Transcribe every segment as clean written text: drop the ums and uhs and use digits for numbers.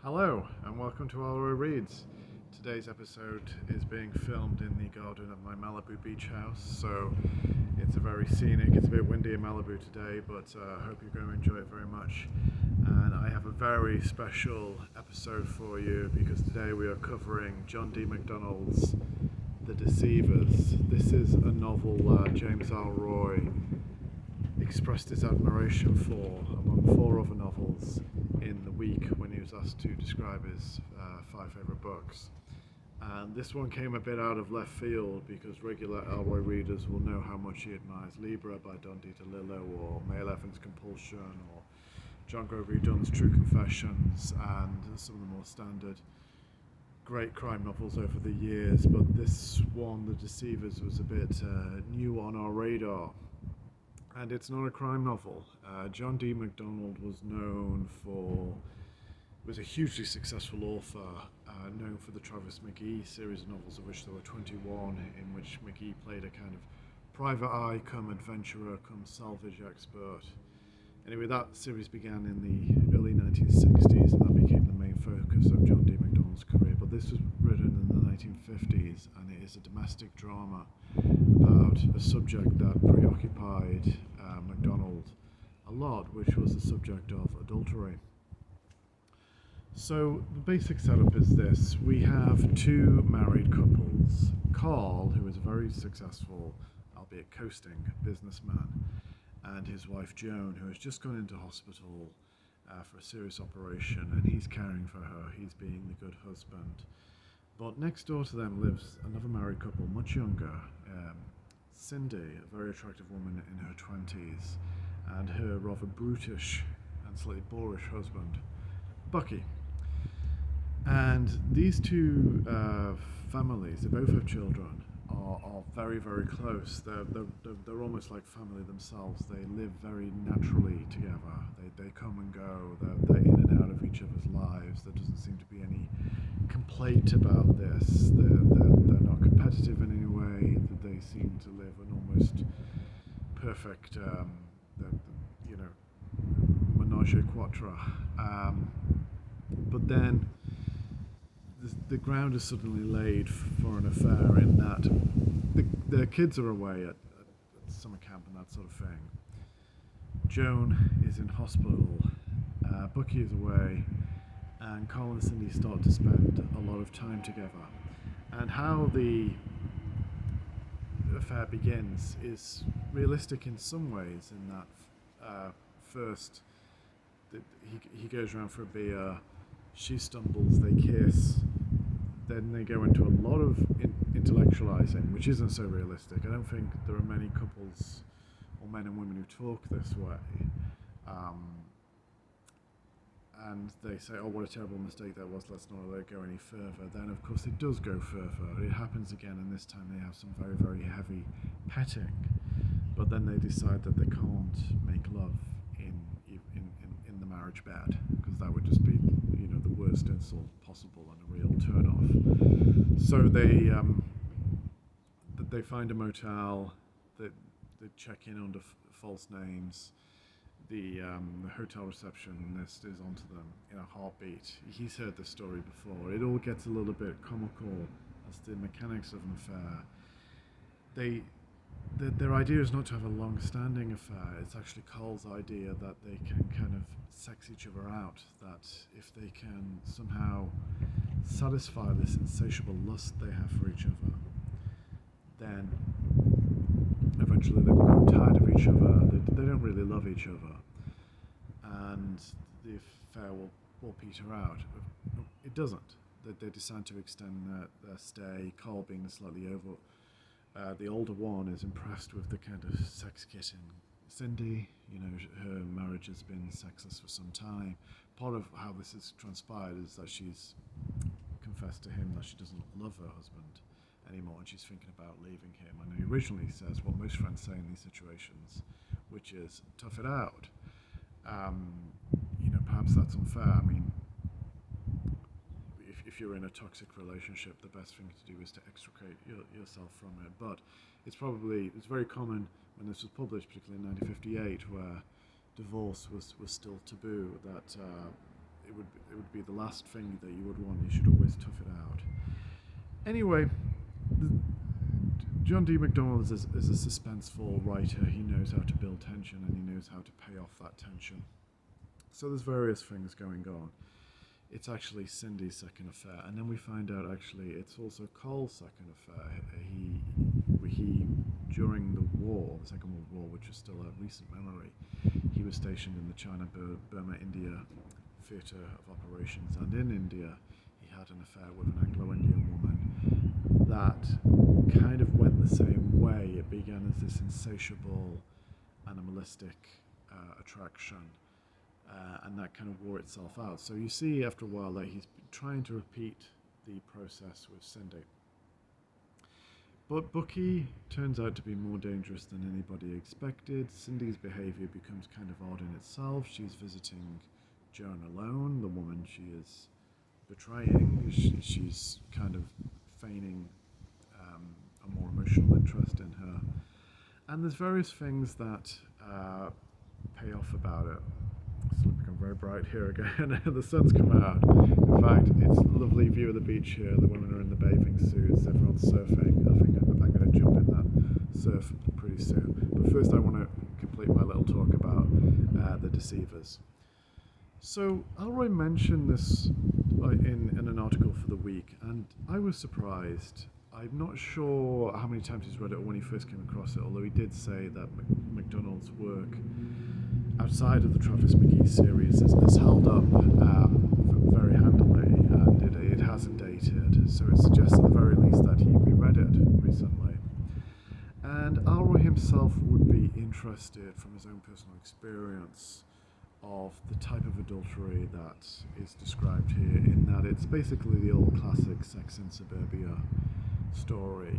Hello and welcome to ELLROY Reads. Today's episode is being filmed in the garden of my Malibu beach house, so it's a very scenic, it's a bit windy in Malibu today, but I hope you're going to enjoy it very much. And I have a very special episode for you because today we are covering John D. MacDonald's The Deceivers. This is a novel James Ellroy expressed his admiration for among four other novels in the week when he was asked to describe his five favourite books. And this one came a bit out of left field because regular Ellroy readers will know how much he admires Libra by Don DeLillo, or May 11th's Compulsion, or John Gregory Dunn's True Confessions, and some of the more standard great crime novels over the years. But this one, The Deceivers, was a bit new on our radar. And it's not a crime novel. John D. MacDonald was a hugely successful author, known for the Travis McGee series of novels, of which there were 21, in which McGee played a kind of private eye, come adventurer, come salvage expert. Anyway, that series began in the early 1960s, and that became the main focus of John D. MacDonald's career. But this was written in the 1950s, and it is a domestic drama about a subject that preoccupied MacDonald a lot, which was the subject of adultery. So the basic setup is this. We have two married couples. Carl, who is a very successful, albeit coasting, businessman, and his wife Joan, who has just gone into hospital for a serious operation, and he's caring for her. He's being the good husband. But next door to them lives another married couple, much younger, Cindy, a very attractive woman in her 20s, and her rather brutish and slightly boorish husband, Bucky. And these two families, they both have children, are very, very close. They're almost like family themselves. They live very naturally together. They come and go. They're in and out of each other's lives. There doesn't seem to be any complaint about this. They're not competitive in any way. They seem to live an almost perfect, menage a trois. But then the ground is suddenly laid for an affair in that the kids are away at summer camp and that sort of thing. Joan is in hospital, Bucky is away, and Carl and Cindy start to spend a lot of time together. And how the affair begins is realistic in some ways, in that first he goes around for a beer, she stumbles, they kiss, then they go into a lot of intellectualizing, which isn't so realistic. I don't think there are many couples or men and women who talk this way. And they say, oh, what a terrible mistake that was, let's not let it go any further. Then, of course, it does go further. It happens again, and this time they have some very, very heavy petting. But then they decide that they can't make love in the marriage bed, because that would just be, the worst insult possible and a real turn-off. So they find a motel, they check in under false names. The hotel receptionist is onto them in a heartbeat. He's heard this story before. It all gets a little bit comical as the mechanics of an affair. Their idea is not to have a long-standing affair. It's actually Carl's idea that they can kind of sex each other out, that if they can somehow satisfy this insatiable lust they have for each other, then eventually they will grow tired of each other. They don't really love each other, and the affair will peter out. It doesn't. They decide to extend their stay. Carl, being slightly the older one, is impressed with the kind of sex kitten Cindy. Her marriage has been sexless for some time. Part of how this has transpired is that she's confessed to him that she doesn't love her husband anymore, and she's thinking about leaving him. And he originally says what most friends say in these situations, which is, tough it out. Perhaps that's unfair. I mean, if you're in a toxic relationship, the best thing to do is to extricate yourself from it. But it's very common when this was published, particularly in 1958, where divorce was still taboo, that it would be the last thing that you would want. You should always tough it out. Anyway, John D. MacDonald is a suspenseful writer. He knows how to build tension and he knows how to pay off that tension. So there's various things going on. It's actually Cindy's second affair, and then we find out actually it's also Cole's second affair. He during the war, the Second World War, which is still a recent memory, he was stationed in the China-Burma-India theatre of operations, and in India he had an affair with an Anglo-Indian woman that kind of went the same way. It began as this insatiable, animalistic attraction. And that kind of wore itself out. So you see after a while that he's trying to repeat the process with Cindy. But Bucky turns out to be more dangerous than anybody expected. Cindy's behavior becomes kind of odd in itself. She's visiting Joan alone, the woman she is betraying. She's kind of feigning a more emotional interest in her. And there's various things that pay off about it. It's become very bright here again. The sun's come out. In fact, it's a lovely view of the beach here. The women are in the bathing suits. Everyone's surfing. I think I'm going to jump in that surf pretty soon. But first I want to complete my little talk about the Deceivers. So Ellroy mentioned this in an article for the week, and I was surprised. I'm not sure how many times he's read it or when he first came across it, although he did say that MacDonald's work outside of the Travis McGee series has held up very handily, and it hasn't dated, so it suggests at the very least that he reread it recently. And Ellroy himself would be interested from his own personal experience of the type of adultery that is described here, in that it's basically the old classic Sex in Suburbia story.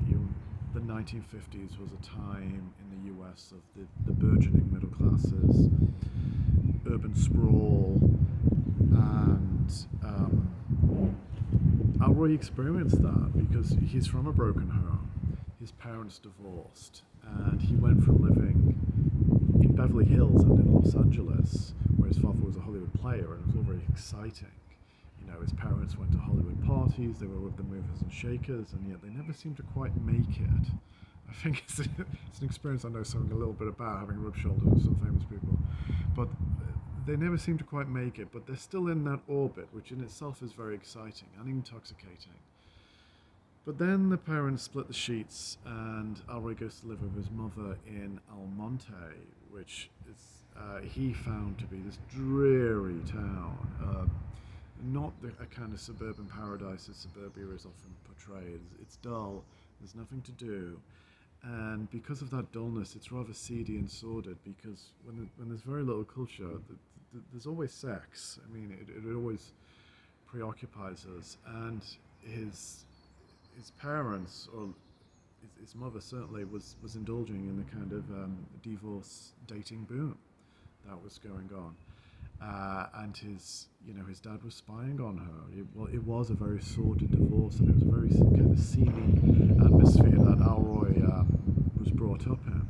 The 1950s was a time in the US of the burgeoning middle classes, urban sprawl, and Ellroy experienced that because he's from a broken home. His parents divorced, and he went from living in Beverly Hills and in Los Angeles, where his father was a Hollywood player, and it was all very exciting. His parents went to Hollywood parties, they were with the movers and shakers, and yet they never seemed to quite make it. I think it's an experience I know something a little bit about, having rubbed shoulders with some famous people. But they never seem to quite make it, but they're still in that orbit, which in itself is very exciting and intoxicating. But then the parents split the sheets, and Ellroy goes to live with his mother in El Monte, which is he found to be this dreary town. Not a kind of suburban paradise as suburbia is often portrayed. It's dull, there's nothing to do, and because of that dullness, it's rather seedy and sordid, because when there's very little culture, there's always sex. I mean, it always preoccupies us, and his parents, or his mother certainly, was indulging in the kind of divorce dating boom that was going on. And his dad was spying on her. It was a very sordid divorce, and it was a very kind of seamy atmosphere that Ellroy was brought up in.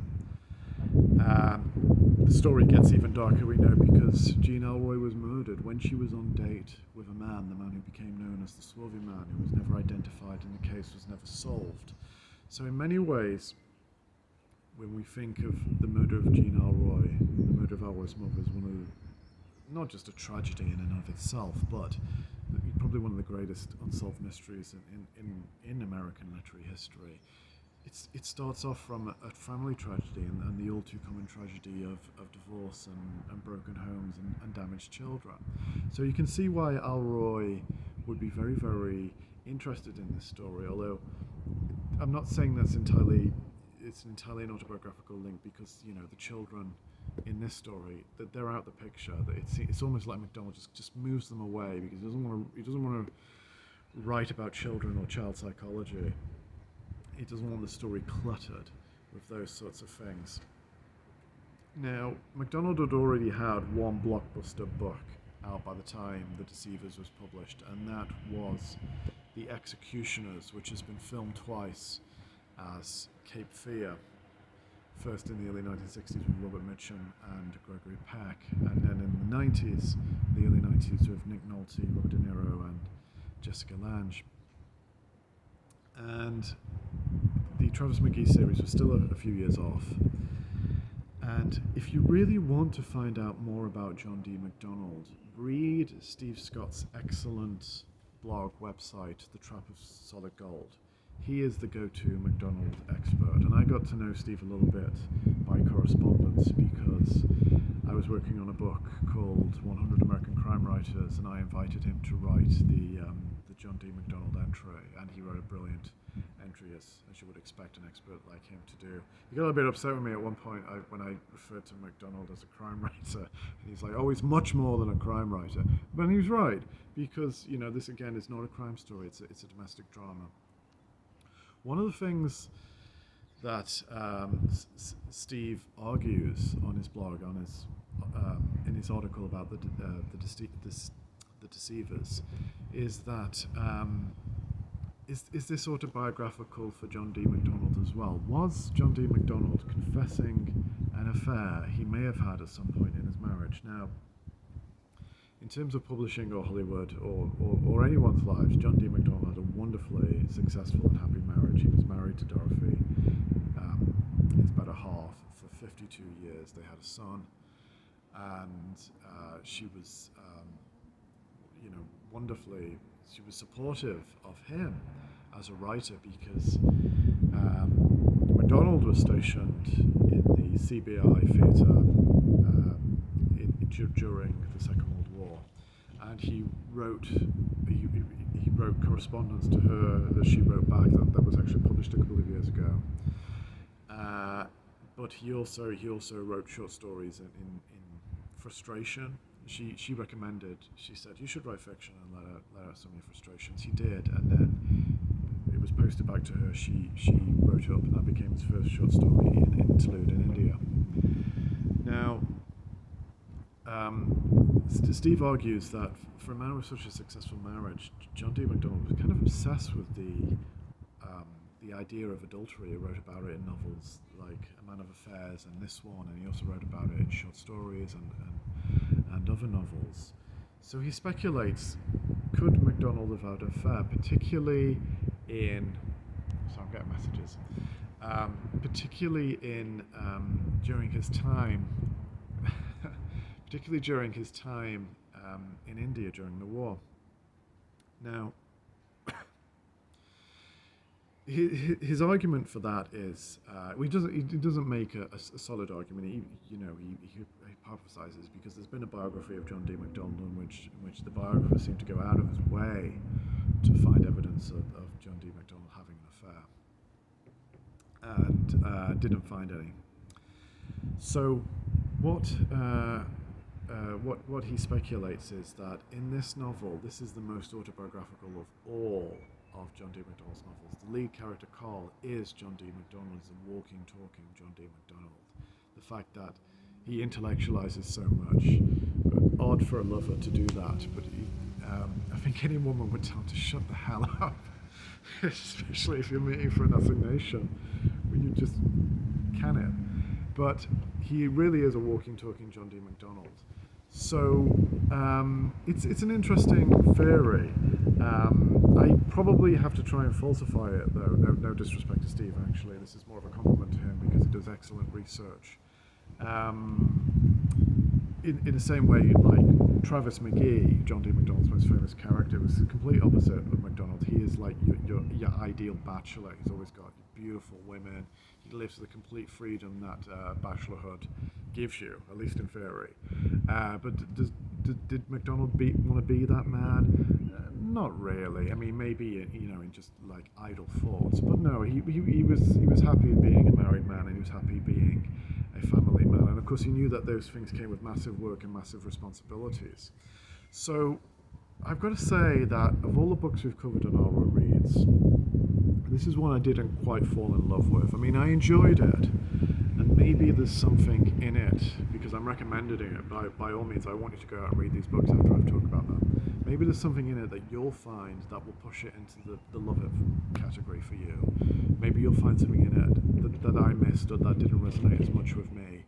The story gets even darker, we know, because Jean Ellroy was murdered when she was on date with a man, the man who became known as the Swarthy Man, who was never identified and the case was never solved. So in many ways, when we think of the murder of Jean Ellroy, the murder of Ellroy's mother, is one of not just a tragedy in and of itself, but probably one of the greatest unsolved mysteries in American literary history. It starts off from a family tragedy and the all too common tragedy of divorce and broken homes and damaged children. So you can see why Ellroy would be very, very interested in this story, although I'm not saying it's entirely an autobiographical link, because the children in this story, that they're out the picture. That it's almost like MacDonald just moves them away, because he doesn't want to write about children or child psychology. He doesn't want the story cluttered with those sorts of things. Now, MacDonald had already had one blockbuster book out by the time The Deceivers was published, and that was The Executioners, which has been filmed twice as Cape Fear. First in the early 1960s with Robert Mitchum and Gregory Peck, and then in the 90s, the early 90s 1980s with Nick Nolte, Robert De Niro, and Jessica Lange. And the Travis McGee series was still a few years off. And if you really want to find out more about John D. MacDonald, read Steve Scott's excellent blog website, The Trap of Solid Gold. He is the go-to MacDonald expert, and I got to know Steve a little bit by correspondence because I was working on a book called 100 American Crime Writers, and I invited him to write the John D. MacDonald entry, and he wrote a brilliant entry, as you would expect an expert like him to do. He got a bit upset with me at one point when I referred to MacDonald as a crime writer, and he's like, oh, he's much more than a crime writer. But he was right, because this again is not a crime story, it's a domestic drama. One of the things that Steve argues on his blog, in his article about the Deceivers, is that is this autobiographical for John D. MacDonald as well? Was John D. MacDonald confessing an affair he may have had at some point in his marriage? Now, in terms of publishing or Hollywood or anyone's lives, John D. MacDonald had a wonderfully successful and happy marriage. He was married to Dorothy, his better half, for 52 years. They had a son, and she was, wonderfully, she was supportive of him as a writer because MacDonald was stationed in the CBI theatre during the Second World War, and he wrote correspondence to her that she wrote back that was actually published a couple of years ago. But he also wrote short stories in frustration. She recommended. She said, "You should write fiction and let out some of your frustrations." He did, and then it was posted back to her. She wrote it up, and that became his first short story, in Interlude in India. Now, Steve argues that for a man with such a successful marriage, John D. MacDonald was kind of obsessed with the idea of adultery. He wrote about it in novels like A Man of Affairs and this one, and he also wrote about it in short stories and other novels. So he speculates, could MacDonald have had an affair, particularly in, so I'm getting messages, during his time, in India during the war. Now, his argument for that is he doesn't make a solid argument. He hypothesizes because there's been a biography of John D. MacDonald in which the biographer seemed to go out of his way to find evidence of John D. MacDonald having an affair, and didn't find any. So what he speculates is that in this novel, this is the most autobiographical of all of John D. MacDonald's novels. The lead character, Carl, is John D. MacDonald, is a walking, talking John D. MacDonald. The fact that he intellectualizes so much, odd for a lover to do that, but I think any woman would tell him to shut the hell up, especially if you're meeting for an assignation, where you just can it. But he really is a walking, talking John D. MacDonald. So it's an interesting theory. I probably have to try and falsify it, though. No disrespect to Steve, actually. This is more of a compliment to him because he does excellent research. In the same way, like Travis McGee, John D. MacDonald's most famous character, was the complete opposite of MacDonald. He is like your ideal bachelor. He's always got beautiful women. He lives the complete freedom that bachelorhood gives you, at least in theory. But did MacDonald want to be that man? Not really. I mean, maybe in just like idle thoughts. But no, he was happy being a married man, and he was happy being a family man. And of course, he knew that those things came with massive work and massive responsibilities. So I've got to say that of all the books we've covered on ELLROY Reads, this is one I didn't quite fall in love with. I mean, I enjoyed it, and maybe there's something in it, because I'm recommending it. By all means, I want you to go out and read these books after I've talked about them. Maybe there's something in it that you'll find that will push it into the love it category for you. Maybe you'll find something in it that I missed or that didn't resonate as much with me.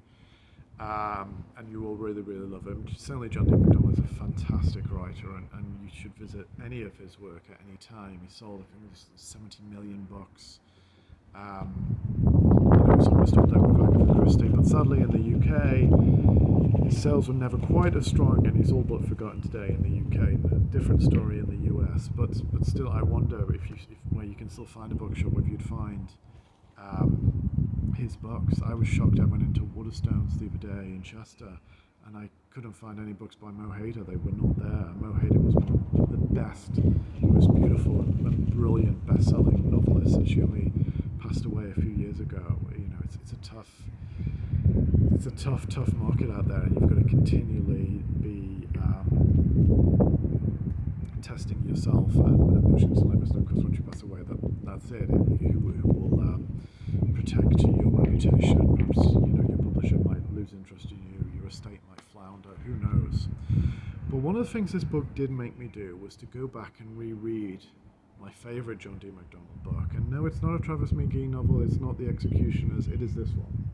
and you will really, really love him. Certainly, John D. MacDonald is a fantastic writer, and you should visit any of his work at any time. He sold, I think, it was 70 million books. It's almost up there with Agatha Christie, but sadly in the UK, his sales were never quite as strong, and he's all but forgotten today in the UK. A different story in the US, but still, I wonder if where you can still find a bookshop where you'd find his books. I was shocked. I went into Waterstones the other day in Chester, and I couldn't find any books by Mo Hayder. They were not there. Mo Hayder was one of the best, most beautiful and brilliant best-selling novelists, and she only passed away a few years ago. You know, it's a tough market out there, and you've got to continually be testing yourself and pushing to limits. And of course, once you pass away, that's it. Who will protect your reputation? Perhaps your publisher might lose interest in you. Your estate might flounder. Who knows? But one of the things this book did make me do was to go back and reread my favourite John D. MacDonald book. And no, it's not a Travis McGee novel. It's not The Executioners. It is this one.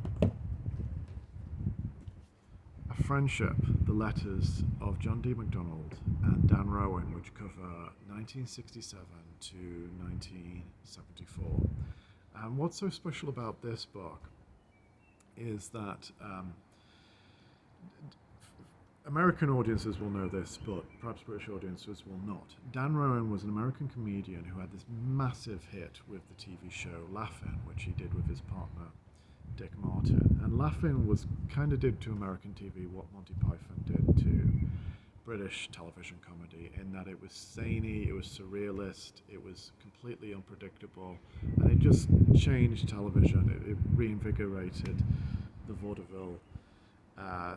A Friendship, the letters of John D. MacDonald and Dan Rowan, which cover 1967 to 1974. And what's so special about this book is that American audiences will know this, but perhaps British audiences will not. Dan Rowan was an American comedian who had this massive hit with the TV show Laugh-In, which he did with his partner Dick Martin. And Laugh-In was kind of did to American TV what Monty Python did to British television comedy, in that it was zany, it was surrealist, it was completely unpredictable, and it just changed television. It reinvigorated the vaudeville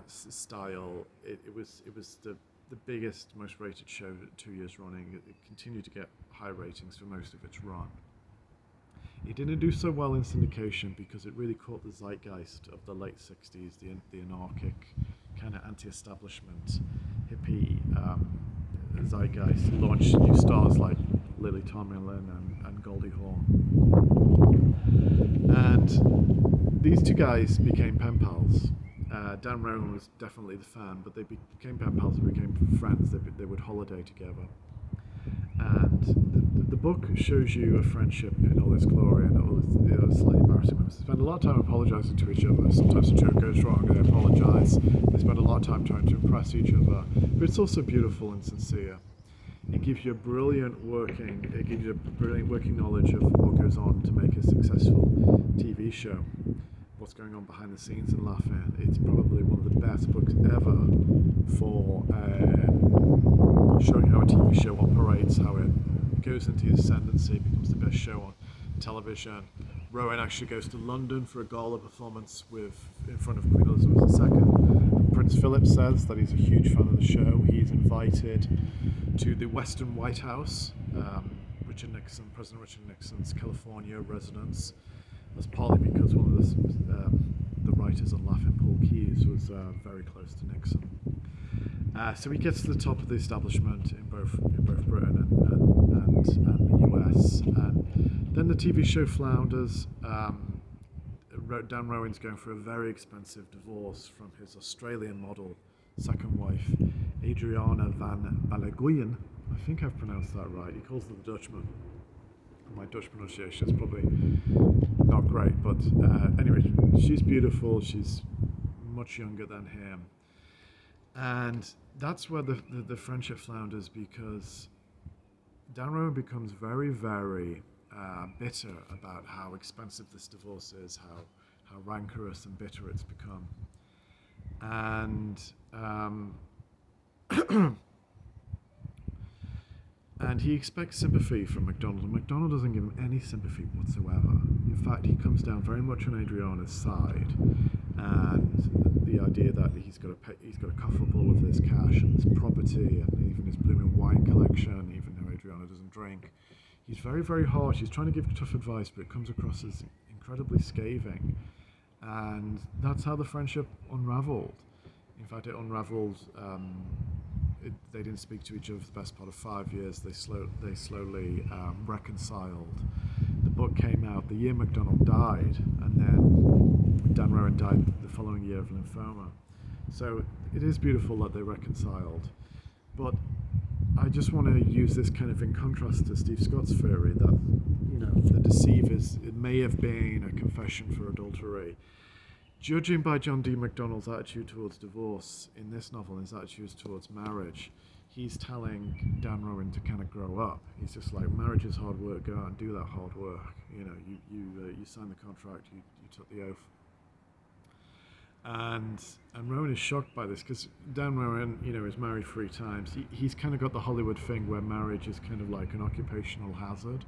style. It was the biggest, most rated show 2 years running. It continued to get high ratings for most of its run. It didn't do so well in syndication because it really caught the zeitgeist of the late 60s, the anarchic, kind of anti-establishment, hippie zeitgeist. Launched new stars like Lily Tomlin and Goldie Hawn. And these two guys became pen pals. Dan Rowan was definitely the fan, but they became pen pals and became friends. They would holiday together. And the book shows you a friendship in all its glory and all its slightly embarrassing moments. They spend a lot of time apologising to each other. Sometimes a joke goes wrong and they apologise. They spend a lot of time trying to impress each other. But it's also beautiful and sincere. It gives you a brilliant working knowledge of what goes on to make a successful TV show. What's going on behind the scenes in Laugh-In. It's probably one of the best books ever for showing how a TV show operates, how it goes into ascendancy, becomes the best show on television. Rowan actually goes to London for a gala performance in front of Queen Elizabeth II. Prince Philip says that he's a huge fan of the show. He's invited to the Western White House, President Richard Nixon's California residence. That's partly because one of the writers on Laugh-In, Paul Keyes, was very close to Nixon. So he gets to the top of the establishment in both Britain and the US. And then the TV show flounders. Dan Rowan's going for a very expensive divorce from his Australian model second wife, Adriana van Balaguyen. I think I've pronounced that right. He calls her the Dutchman. My Dutch pronunciation is probably not great, but anyway, she's beautiful. She's much younger than him, and that's where the friendship flounders, because Dan Rowan becomes very, very bitter about how expensive this divorce is, how rancorous and bitter it's become, and and he expects sympathy from MacDonald, and MacDonald doesn't give him any sympathy whatsoever. In fact, he comes down very much on Adriana's side, and the idea that he's got to cough up all of this cash and this property and even his blooming wine collection, even though Adriana doesn't drink. He's very, very harsh. He's trying to give tough advice, but it comes across as incredibly scathing. And that's how the friendship unraveled. In fact, it unraveled. They didn't speak to each other for the best part of 5 years. They slowly reconciled. The book came out the year MacDonald died, and then Dan Rowan died the following year of lymphoma. So it is beautiful that they reconciled, but I just want to use this kind of in contrast to Steve Scott's theory that, the Deceivers, it may have been a confession for adultery. Judging by John D. MacDonald's attitude towards divorce in this novel, his attitudes towards marriage, he's telling Dan Rowan to kind of grow up. He's just like, marriage is hard work, go out and do that hard work. You signed the contract, you took the oath. And Rowan is shocked by this because Dan Rowan, is married 3 times. He's kind of got the Hollywood thing where marriage is kind of like an occupational hazard.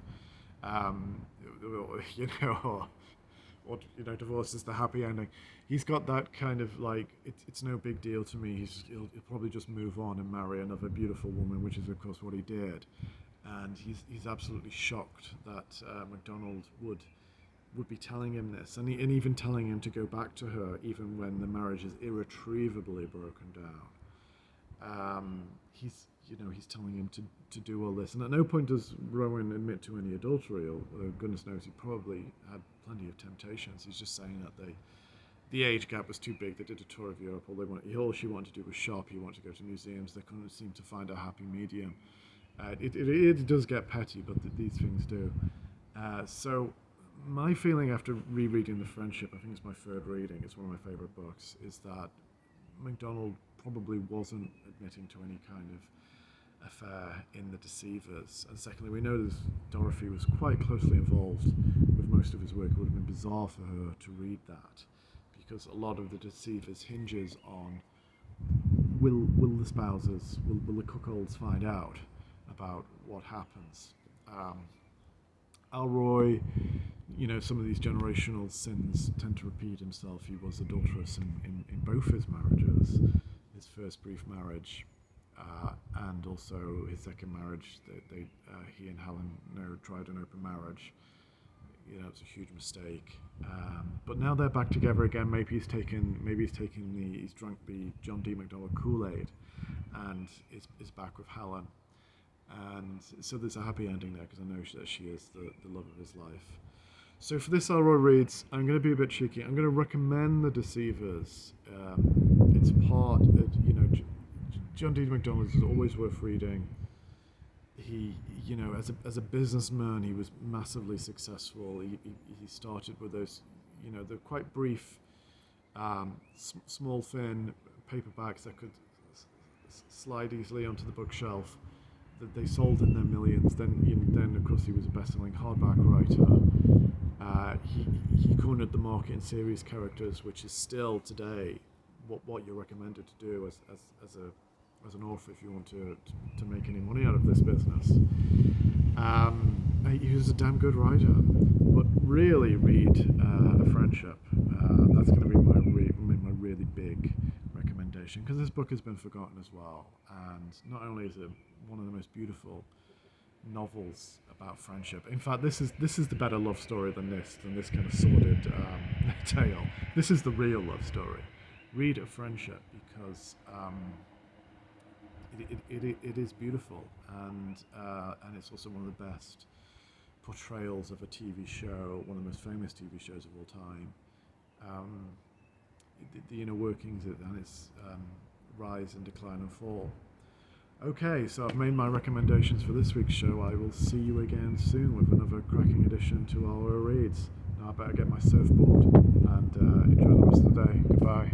Or divorce is the happy ending. He's got that kind of like, it's no big deal to me. He'll probably just move on and marry another beautiful woman, which is of course what he did. And he's absolutely shocked that MacDonald would be telling him this, and even telling him to go back to her, even when the marriage is irretrievably broken down. He's telling him to do all this, and at no point does Rowan admit to any adultery, although goodness knows he probably had plenty of temptations. He's just saying that the age gap was too big. They did a tour of Europe. All she wanted to do was shop. He wanted to go to museums. They couldn't seem to find a happy medium. It does get petty, but these things do. So my feeling after rereading The Friendship, I think it's my 3rd reading, it's one of my favourite books, is that MacDonald probably wasn't admitting to any kind of affair in The Deceivers. And secondly, we know that Dorothy was quite closely involved with most of his work. It would have been bizarre for her to read that, because a lot of The Deceivers hinges on will the spouses, will the cuckolds find out about what happens. Ellroy, some of these generational sins tend to repeat himself. He was adulterous in both his marriages, his first brief marriage, and also his second marriage. He and Helen tried an open marriage. It's a huge mistake. But now they're back together again. Maybe he's drunk the John D. MacDonald Kool-Aid, and is back with Helen. And so there's a happy ending there, because I know that she is the love of his life. So for this ELLROY Reads, I'm going to be a bit cheeky. I'm going to recommend The Deceivers. It's part, John D. MacDonald is always worth reading. He, as a businessman, he was massively successful. He started with those, the quite brief, small, thin paperbacks that could slide easily onto the bookshelf. That they sold in their millions. Then of course he was a best-selling hardback writer. He cornered the market in series characters, which is still today what you're recommended to do as an author if you want to make any money out of this business. He was a damn good writer, but really read A Friendship. That's going to be my really big recommendation, because this book has been forgotten as well, and not only is it one of the most beautiful novels about friendship. In fact, this is the better love story than this kind of sordid tale. This is the real love story. Read A Friendship, because it is beautiful, and it's also one of the best portrayals of a TV show, one of the most famous TV shows of all time. The inner workings and its rise and decline and fall. Okay, so I've made my recommendations for this week's show. I will see you again soon with another cracking addition to ELLROY Reads. Now I better get my surfboard and enjoy the rest of the day. Goodbye.